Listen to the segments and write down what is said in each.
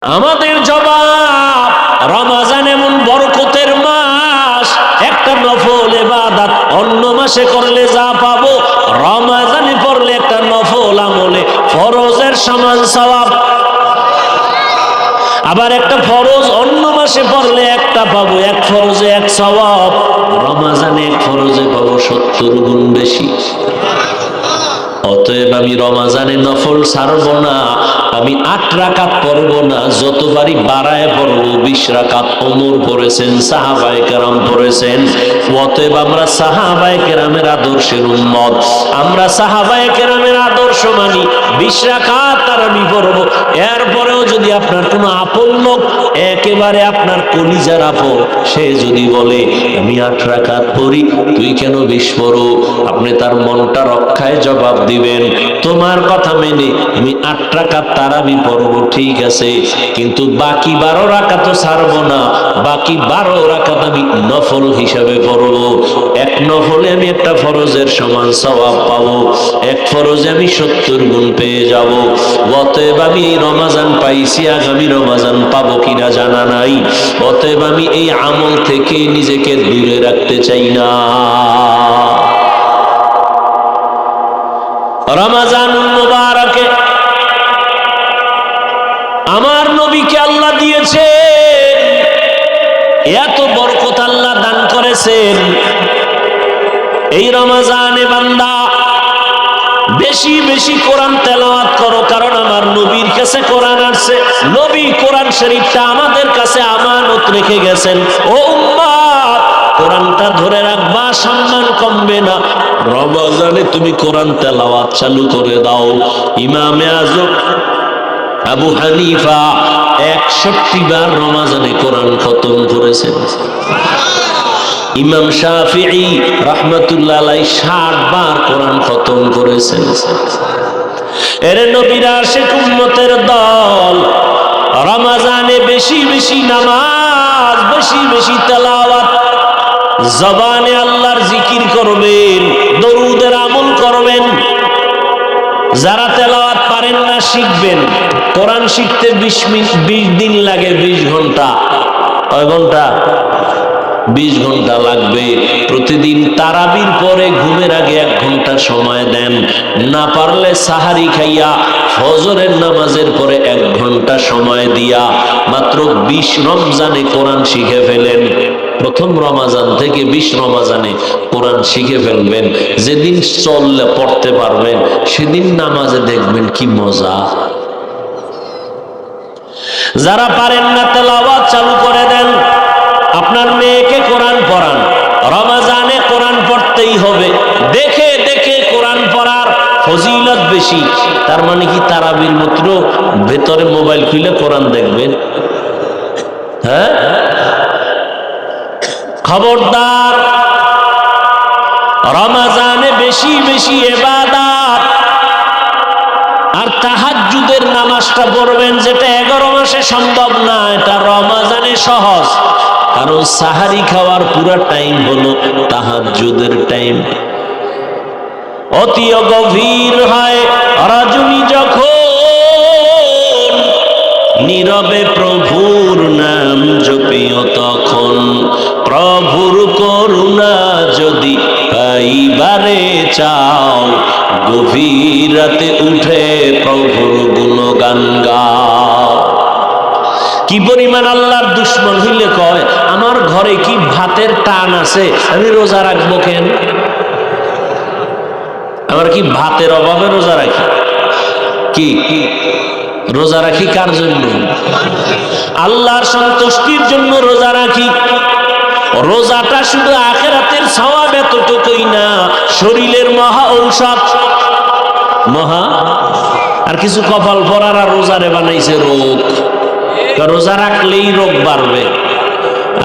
আমাদের জবাব, রমজান এমন বরকতের মাস, একটা নফল ইবাদত অন্য মাসে করলে যা পাবো, রমজানে পড়লে একটা নফল আমলে ফরজের সমান সওয়াব। আবার একটা ফরজ অন্য মাসে পড়লে একটা পাবো, এক ফরজে এক সওয়াব, রমজানে এক ফরজে পাবো 70 গুণ বেশি। অতএব আমি রমজানে নফল ছাড়বো না, আমি 8 রাকাত পড়বো না, যতবারই বাড়ায় পড়বো। 20 রাকাত ওমর পড়েছেন, সাহাবায়ে কেরাম পড়েছেন। অতএব আমরা সাহাবায়ে কেরামের আদর্শের উম্মত, আমরা সাহাবায়ে কেরামের আদর্শ মানি। 20 রাকাত তারাবি পড়বো। এরপরেও যদি আপনার কোনো আপন লোক, একেবারে আপনার কলিজার আপন, সে যদি বলে আমি 8 রাকাত পড়ি, তুই কেন 20 পড়ো, আপনি তার মনটা রক্ষায় জবাব দিবেন, তোমার কথা মেনে আমি 8 রাকাত তারাবি পড়ব, ঠিক আছে, কিন্তু বাকি 12 রাকাত তো ছাড়বো না, বাকি 12 রাকাত আমি নফল হিসাবে পড়ব। এক নফলে আমি একটা ফরজের সমান সওয়াব পাবো, এক ফরজে আমি 70 গুণ পেয়ে যাব। অতএব আমি এই রমজান পাইছি, আগামী রমজান পাবো কিনা জানা নাই। অতএব আমি এই আমল থেকে নিজেকে দূরে রাখতে চাই না। রমজানুল মুবারকে আমার নবীকে আল্লাহ দিয়েছে, এত বরকত আল্লাহ দান করেছেন। এই রমজানে বান্দা বেশি বেশি কোরআন তেলাওয়াত করো, কারণ আমার নবীর কাছে কোরআন আসছে, নবী কোরআন শরীফটা আমাদের কাছে আমানত রেখে গেছেন। ও উম্মত, কোরআনটা ধরে রাখবা, সম্মান কমবে না। রমজানে তুমি কোরআন তেলাওয়াত চালু করে দাও। ইমামে আজম আবু হানিফা 61 বার রমজানে কোরআন খতম করেছেন। ইমাম শাফিঈ রাহমাতুল্লাহ আলাইহি 60 বার কোরআন খতম করেছেন। এর নবীর আশিক উম্মতের দল রমজানে বেশি বেশি নামাজ, বেশি বেশি তেলাওয়াত, জবানে আল্লাহর জিকির করবেন, দরুদের আমল করবেন। যারা তেলাওয়াত পারেন না শিখবেন। কোরআন শিখতে 20 দিন লাগে, 20 ঘন্টা। কয় ঘন্টা? 20 ঘন্টা লাগবে। প্রতিদিন তারাবির পরে ঘুমের আগে 1 ঘন্টা সময় দেন। না পারলে সাহারি খাইয়া ফজরের নামাজের পরে 1 ঘন্টা সময় দিয়া মাত্র 20 রমজানে কোরআন শিখে ফেলেন। প্রথম রমজান থেকে 20 রমজানে কোরআন শিখে ফেলবেন। যেদিন চললে পড়তে পারবেন, সেদিন নামাজে দেখবেন কি মজা। যারা পারেন না তেলাওয়াত চালু করে দেন। আপনার মেয়েকে কোরআন পড়ান, রমজানে কোরআন পড়তেই হবে। দেখে দেখে কোরআন পড়ার ফজিলত বেশি। তার মানে কি তারাবির মতো ভেতরে মোবাইল খুলে কোরআন দেখবেন? হ্যাঁ, খবরদার। রমজানে বেশি বেশি ইবাদত আর তাহাজ্জুদের নামাজটা পড়বেন, যেটা 11 মাসে সম্ভব না, এটা রমজানে সহজ। কারণ সাহারি খাওয়ার পুরো টাইম হলো তাহাজ্জুদের টাইম। অতি গভীর হয় রজনী যখন, নীরবে প্রভুর নাম জপিও তখন। প্রভুর করুণা যদি পাইবারে চাও, গভীর রাতে উঠে প্রভুর গুণগান গাও। কি পরিমাণ আল্লাহর দুশ্মন হইলে কয়, আমার ঘরে কি ভাতের টান আছে, আমি রোজা রাখবো কেন? আমার কি ভাতের অভাবে রোজা রাখি? কি রোজা রাখি কার জন্য? আল্লাহর সন্তুষ্টির জন্য রোজা রাখি। রোজাটা শুধু আখিরাতের সওয়াব এতটুকুই না, শরীরের মহা ঔষধ। মহা আর কিছু কপাল পরার আর রোজারে বানাইছে রোগ। রোজা রাখলেই রোগ বাড়বে।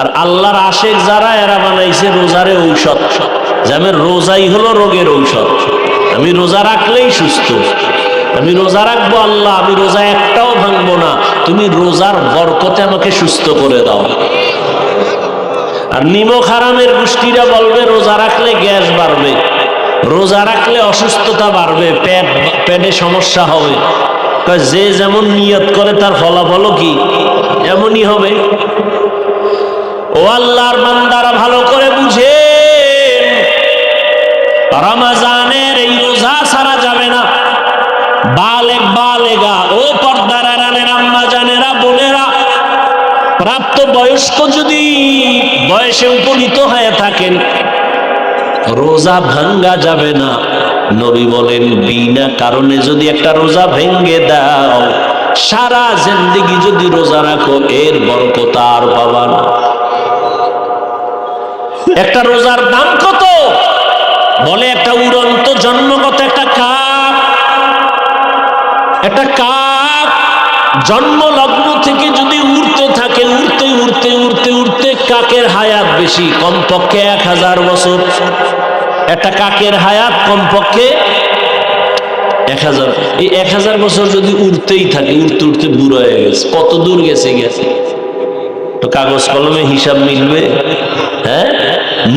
আর আল্লাহর আশেক যারা, এরা বানাইছে রোজারে ঔষধ। যেমন রোজাই হলো রোগের ঔষধ। আমি রোজা রাখলেই সুস্থ, আমি রোজা রাখবো আল্লাহ, আমি রোজা একটাও ভাঙবো না, তুমি রোজার বরকতে আমাকে সুস্থ করে দাও। আর নিমক হারামের গোষ্ঠীরা বলবে রোজা রাখলে গ্যাস বাড়বে, রোজা রাখলে অসুস্থতা বাড়বে, পেটে সমস্যা হবে। যে যেমন নিয়ত করে তার ফলাফলও কি এমনই হবে। ও আল্লাহর বান্দারা ভালো করে বুঝেন, রমজানের এই রোজা ছাড়া যাবে না। বালেগ বালেগা, ও পর্দার আড়ালের আম্মা জানেরা, বোনেরা, প্রাপ্ত বয়স্ক যদি বয়সে উপনীত হয়ে থাকেন, রোজা ভাঙ্গা যাবে না। নবী বলেন বিনা কারণে যদি একটা রোজা ভেঙ্গে দাও, সারা জিন্দেগি যদি রোজা রাখো এর বরকত আর পাবা না। একটা রোজার দাম কত? বলে একটা উড়ন্ত জন্মগত একটা কাক, একটা কাক জন্ম লগ্ন থেকে যদি উড়তে থাকে, উড়তে উড়তে উড়তে উড়তে কাকের হায়াত বেশি, কমপক্ষে 1000 বছর। একটা কাকের হায়াত কমপক্ষে 1000। এই 1000 বছর যদি উড়তেই থাকে, উড়তে উড়তে বুড়ো হয়ে গেছে, কত দূর গেছে গেছে তো কাগজ কলমে হিসাব মিলবে? হ্যাঁ,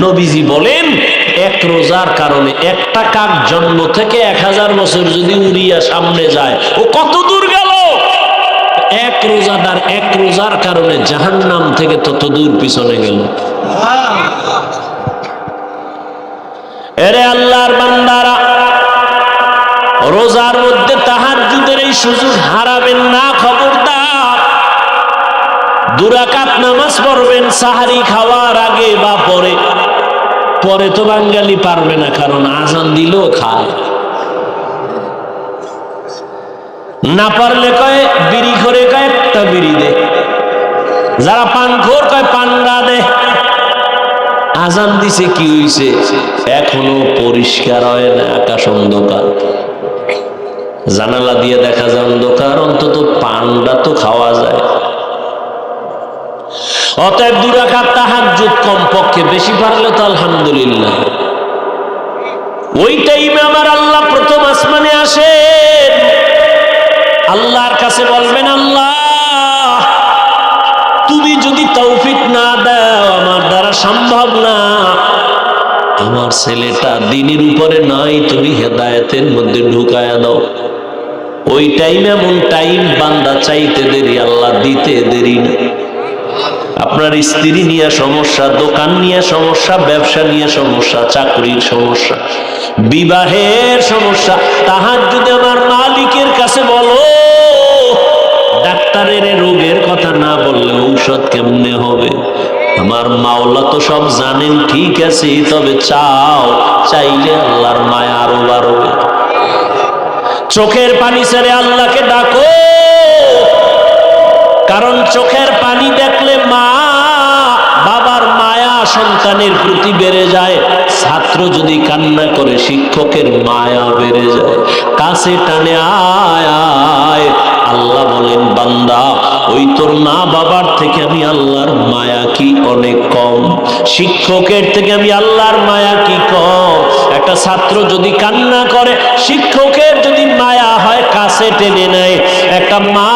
নবীজি বলেন এক রোজার কারণে একটা কাক জন্ম থেকে 1000 বছর যদি উড়িয়া সামনে যায়, ও কত দূর গেল? এক রোজাদার এক রোজার কারণে জাহান্নাম থেকে তত দূর পিছনে গেল। এরে আল্লাহর বান্দারা, রোজার মধ্যে তাহাজ্জুদের এই সুযোগ হারাবেন না, খবরদার। 2 রাকাত নামাজ পড়বেন সাহারি খাওয়ার আগে বা পরে। পরে তো বাঙালি পারবে না, কারণ আজান দিলেও খায় না। পারলে কয় বিড়ি করে, কয় একটা বিড়ি দে। যারা পানখোর কয় পান্ডা দে। আজান দিছে কি হইছে? এখনো পরিষ্কার হয় না, আকাশ অন্ধকার, জানালা দিয়ে দেখা যায় অন্ধকার, অন্তত পান্ডা তো খাওয়া যায়। অতএব 2 রাকাত তাহাজ্জুদ কমপক্ষে, বেশি পারলে তো আলহামদুলিল্লাহ। ওই টাইমে আমার আল্লাহ প্রথম আসমানে আসেন, আল্লাহর কাছে বলবেন, আল্লাহ তুমি যদি তৌফিক না দাও, আমার দ্বারা সম্ভব না, আমার ছেলেটা দ্বীনের উপরে নাই, তুমি হেদায়েতের মধ্যে ঢুকায়া দাও। ওই টাইম এমন টাইম, বান্দা চাইতে দেরি, আল্লাহ দিতে দেরি না। আপনার স্ত্রী নিয়ে সমস্যা, দোকান নিয়ে সমস্যা, ব্যবসা নিয়ে সমস্যা, চাকরির সমস্যা, বিবাহের সমস্যা, তাহাজ্জুদে আমার মালিকের কাছে বলো। ডাক্তারের রোগের কথা না বললে ঔষধ কেমনে হবে? আমার মাওলা তো সব জানেন, ঠিক আছে, তবে চাও, চাইলে আল্লাহর মায়া আরো বাড়বে। চোখের পানি ছেড়ে আল্লাহকে ডাকো, কারণ চোখের পানি দেখলে মা বাবার মায়া সন্তানের প্রতি বেড়ে যায়। ছাত্র যদি কান্না করে, শিক্ষকের মায়া বেড়ে যায়। কাছে টানে আয় আয়। আল্লাহ বলেন, বান্দা ওই তোর মা বাবার থেকে আমি আল্লাহর মায়া কি অনেক কম? শিক্ষকের থেকে আমি আল্লাহর মায়া কি কম? একটা ছাত্র যদি কান্না করে, শিক্ষকের যদি মায়া হয় কাছে টেনে নেয়। একটা মা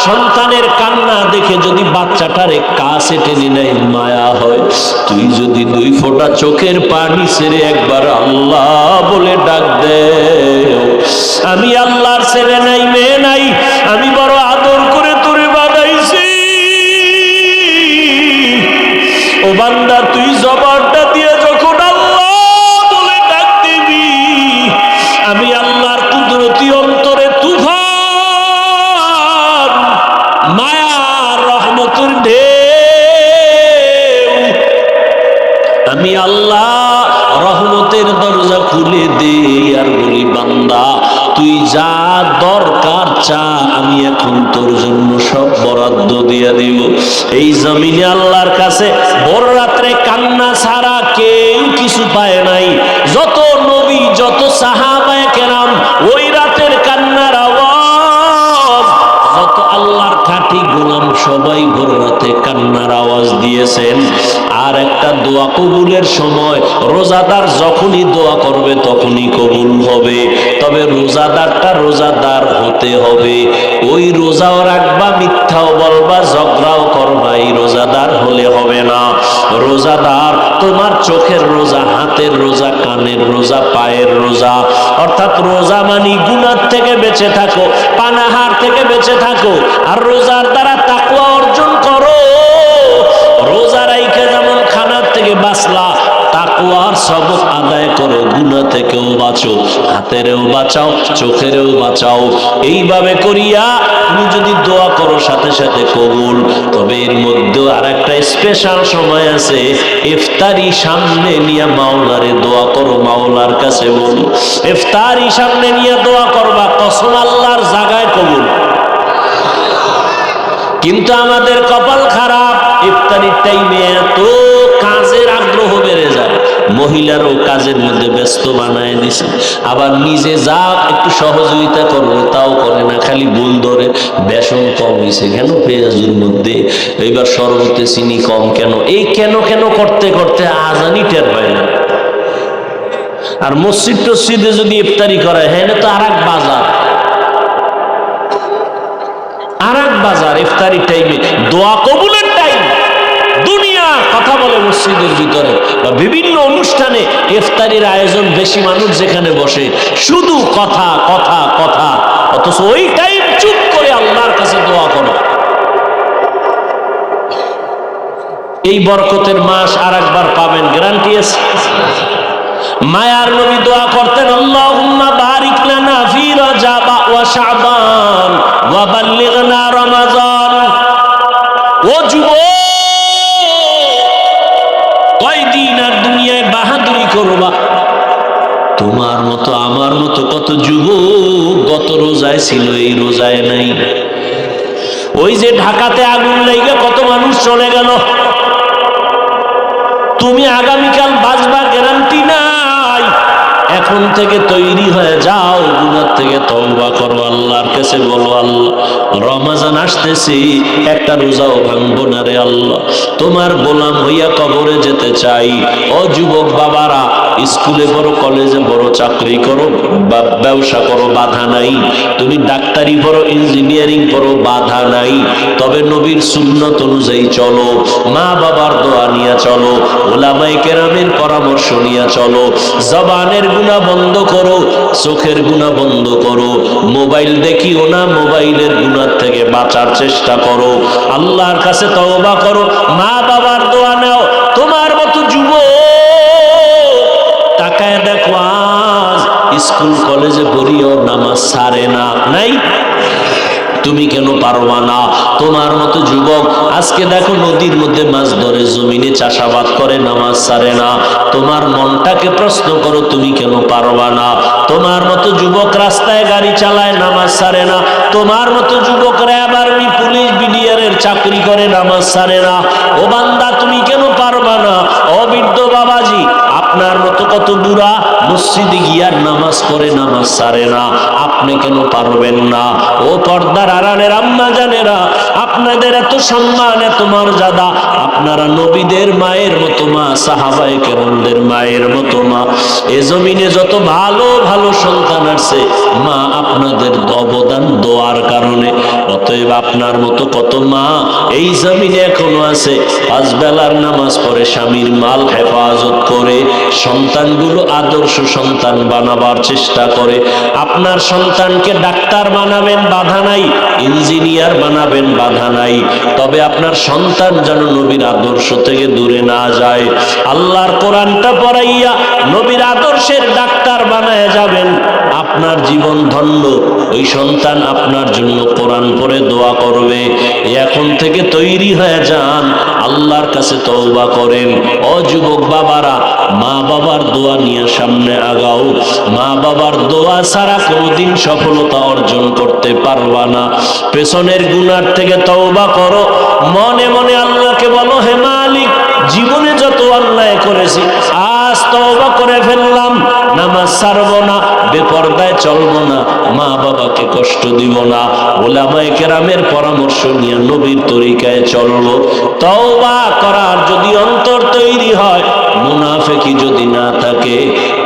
সন্তানের কান্না দেখে যদি বাচ্চাটারে কাছে টেনে নেয়, মায়া হয়। তুই যদি 2 ফোঁটা চোখের পানি ছেড়ে একবার আল্লাহ বলে ডাক দে, আমি আল্লাহর ছেলে নাই, মেয়ে নাই, আমি বড় আদর করে তোরে বানাইছি, ও বান্দা তুই জবানটা দিয়ে যখন আল্লাহ বলে ডাক দিবি, আমি আল্লাহর কুদরতি অন্তরে তুফান, মায়া রহমতের ঢেউ, আমি আল্লাহ রহমতের দরজা খুলে দে আর বলি, বান্দা তুই যা দরকার চা, আমি এখন তোর জন্য সব বরাদ্দ দিয়ে দিব। এই জমিনে আল্লাহর কাছে ভোর রাত্রে কান্না ছাড়া কেউ কিছু পায় নাই। যত নবী, যত সাহাবায়ে কেরাম ওই রাতের কান্নার আওয়াজ, যত আল্লাহর খাঁটি গোলাম সবাই ভোর রাতে কান্নার আওয়াজ দিয়েছেন। আর একটা দোয়া কবুলের সময়, রোজাদার যখনই দোয়া করবে তখনই কবুল হবে। তবে রোজাদারটা রোজাদার হতে হবে। ওই রোজাও রাখবা, মিথ্যাও বলবা, ঝগড়াও করবা, এই রোজাদার হলে হবে না। রোজাদার তোমার চোখের রোজা, হাতের রোজা, কানের রোজা, পায়ের রোজা। অর্থাৎ রোজা মানি গুনাহ থেকে বেঁচে থাকো, পানাহার থেকে বেঁচে থাকো, আর রোজার দ্বারা তাকওয়া অর্জন করো। রোজা রাইখা যেমন খানার থেকে বাঁচলা, তাকওয়ার সবক আদায় করো, গুনাহ থেকেও বাঁচো, হাতেরও বাঁচাও, চোখেরও বাঁচাও। এইভাবে করিয়া তুমি যদি দোয়া করো সাথে সাথে কবুল। তবে এর মধ্যেও আর একটা স্পেশাল সময় আছে, ইফতারি সামনে নিয়ে মাওলারে দোয়া করো, মাওলার কাছে বলো। ইফতারি সামনে নিয়ে দোয়া করবা, কসম আল্লাহর জায়গায় কবুল। কিন্তু আমাদের কপাল খারাপ, ইফতারির টাইমে এত কাজের আগ্রহ বেড়ে যায়, মহিলারও কাজের মধ্যে ব্যস্ত বানায় দিছে, আবার নিজে যা একটু সহযোগিতা করবে তাও করে না, খালি ভুল ধরে। বেসন কম হয়েছে কেন পেঁয়াজের মধ্যে, এইবার শরবতে চিনি কম কেন, এই কেন কেন করতে করতে আজানি টের পায় না। আর মসজিদ টসজিদে যদি ইফতারি করে, হ্যাঁ তো আর এক বাজার, আর এক বাজার। ইফতারি টাইমে দোয়া কবুলের টাইম, দুনিয়া কথা বলে মসজিদের ভিতরে বা বিভিন্ন অনুষ্ঠানে ইফতারির আয়োজন, বেশি মানুষ যেখানে বসে শুধু কথা কথা কথা, অথচ ওই টাইম চুপ করে আল্লাহর কাছে দোয়া করো। এই বরকতের মাস আর একবার পাবেন, গ্যারান্টি আছে। মায়ার নবী দোয়া করতেন, আল্লাহুম্মা বারিক লানা ফি রজব ওয়া শাবান ওয়া বাল্লিগনা রমাজান। ও যুবক, কয়দিন আর দুনিয়ায় বাহাদুরি করবা? তোমার মতো আমার মতো কত যুবক গত রোজায় ছিল, এই রোজায় নাই। ওই যে ঢাকাতে আগুন লেগে কত মানুষ চলে গেল, তুমি আগামীকাল বাঁচবা গ্যারান্টি নাই। এখন থেকে তৈরি হয়ে যাও, গুনাহ থেকে তওবা করো, আল্লাহর কাছে বলো, আল্লাহ রমজান আসতেছি, একটা রোজাও ভাঙবো না রে আল্লাহ, তোমার গোলাম হইয়া কবরে যেতে চাই। ও যুবক বাবারা, স্কুলে পড়ো, কলেজে পড়ো, চাকরি করো, ব্যবসা করো, বাধা নাই। তুমি ডাক্তারি পড়ো, ইঞ্জিনিয়ারিং পড়ো, বাধা নাই। তবে নবীর সুন্নত অনুযায়ী চলো, মা বাবার দোয়া নিয়ে চলো, উলামায়ে কেরামের পরামর্শ নিয়ে চলো। জবানের গুনাহ বন্ধ করো, চোখের গুনাহ বন্ধ করো, মোবাইল দেখিও না, মোবাইলের গুনাহ থেকে বাঁচার চেষ্টা করো, আল্লাহর কাছে তওবা করো, মা বাবার দোয়া নাও। তোমার মতো যুবক তাকায় দেখো, আজ স্কুল কলেজে পড়িও নামাজ ছাড়ে না, নাই? তুমি কেন পারবা না? তোমার মতো যুবক আজকে দেখো নদীর মধ্যে মাছ ধরে, জমিনে চাষাবাদ করে, নামাজ ছাড়ে না। তোমার মনটাকে প্রশ্ন করো, তুমি কেন পারবা না? তোমার মতো যুবক রাস্তায় গাড়ি চালায়, নামাজ ছাড়ে না। তোমার মতো যুবক র্যাব, আর্মি, পুলিশ, বিডিআরের চাকরি করে, নামাজ ছাড়ে না। ও বান্দা, তুমি কেন পারবা না? ও বৃদ্ধ বাবাজি, আপনার মতো কত বুড়া মসজিদে গিয়ার নামাজ পড়ে, নামাজ ছাড়ে না, আপনি কেন পারবেন না? ও পর্দার আড়ালের আম্মা জানেরা, আপনাদের এত সম্মান, এত মর্যাদা, আপনারা নবীদের মায়ের মতো মা, সাহাবায়ে কেরামদের মায়ের মতো মা। এ জমিনে যত ভালো ভালো সন্তান আছে, মা আপনাদের অবদান দোয়ার কারণে। অতএব আপনার মতো কত মা এই জমিনে এখনো আছে, পাঁচ বেলার নামাজ পড়ে, স্বামীর মাল হেফাজত করে, সন্তানগুলো আদর্শ সন্তান বানাবার চেষ্টা করে। আপনার সন্তানকে ডাক্তার বানাবেন, বাধা নাই, ইঞ্জিনিয়ার বানাবেন, বাধা নাই। তবে আপনার সন্তান যেন নবীর আদর্শ থেকে দূরে না যায়। আল্লাহর কোরআনটা পড়াইয়া নবীর আদর্শের ডাক্তার বানায় যাবেন, আপনার জীবন ধন্য। ওই সন্তান আপনার জন্য কোরআন পড়ে দোয়া করবে। এখন থেকে তৈরি হয়ে যান, আল্লাহর কাছে তওবা করেন। ও যুবক বাবারা, মা বাবার দোয়া নিয়ে সামনে আগাও। মা বাবার দোয়া ছাড়া কোনোদিন সফলতা অর্জন করতে পারবা না। পেছনের গুনার থেকে তওবা করো, মনে মনে আল্লাহকে বলো, হে মালিক, জীবনে যত অন্যায় করেছি আজ তওবা করে ফেললাম, নামাজ ছাড়বো না, বেপরদায় চলবো না, মা বাবাকে কষ্ট দিব না, উলামায়ে কেরামের পরামর্শ নিয়ে নবীর তরিকায় চলবো। তওবা করার যদি অন্তর তৈরি হয়, মুনাফিকি যদি না থাকে,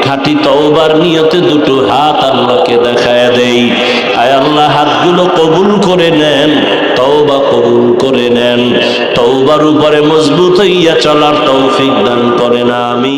খাঁটি তওবার নিয়তে দুটো হাত আল্লাহকে দেখায় দেই। আয় আল্লাহ, হাতগুলো কবুল করে নেন, তওবা কবুল করে নেন। তওবার উপরে মজবুত হইয়া চলার তৌফিক দান করেন। আমি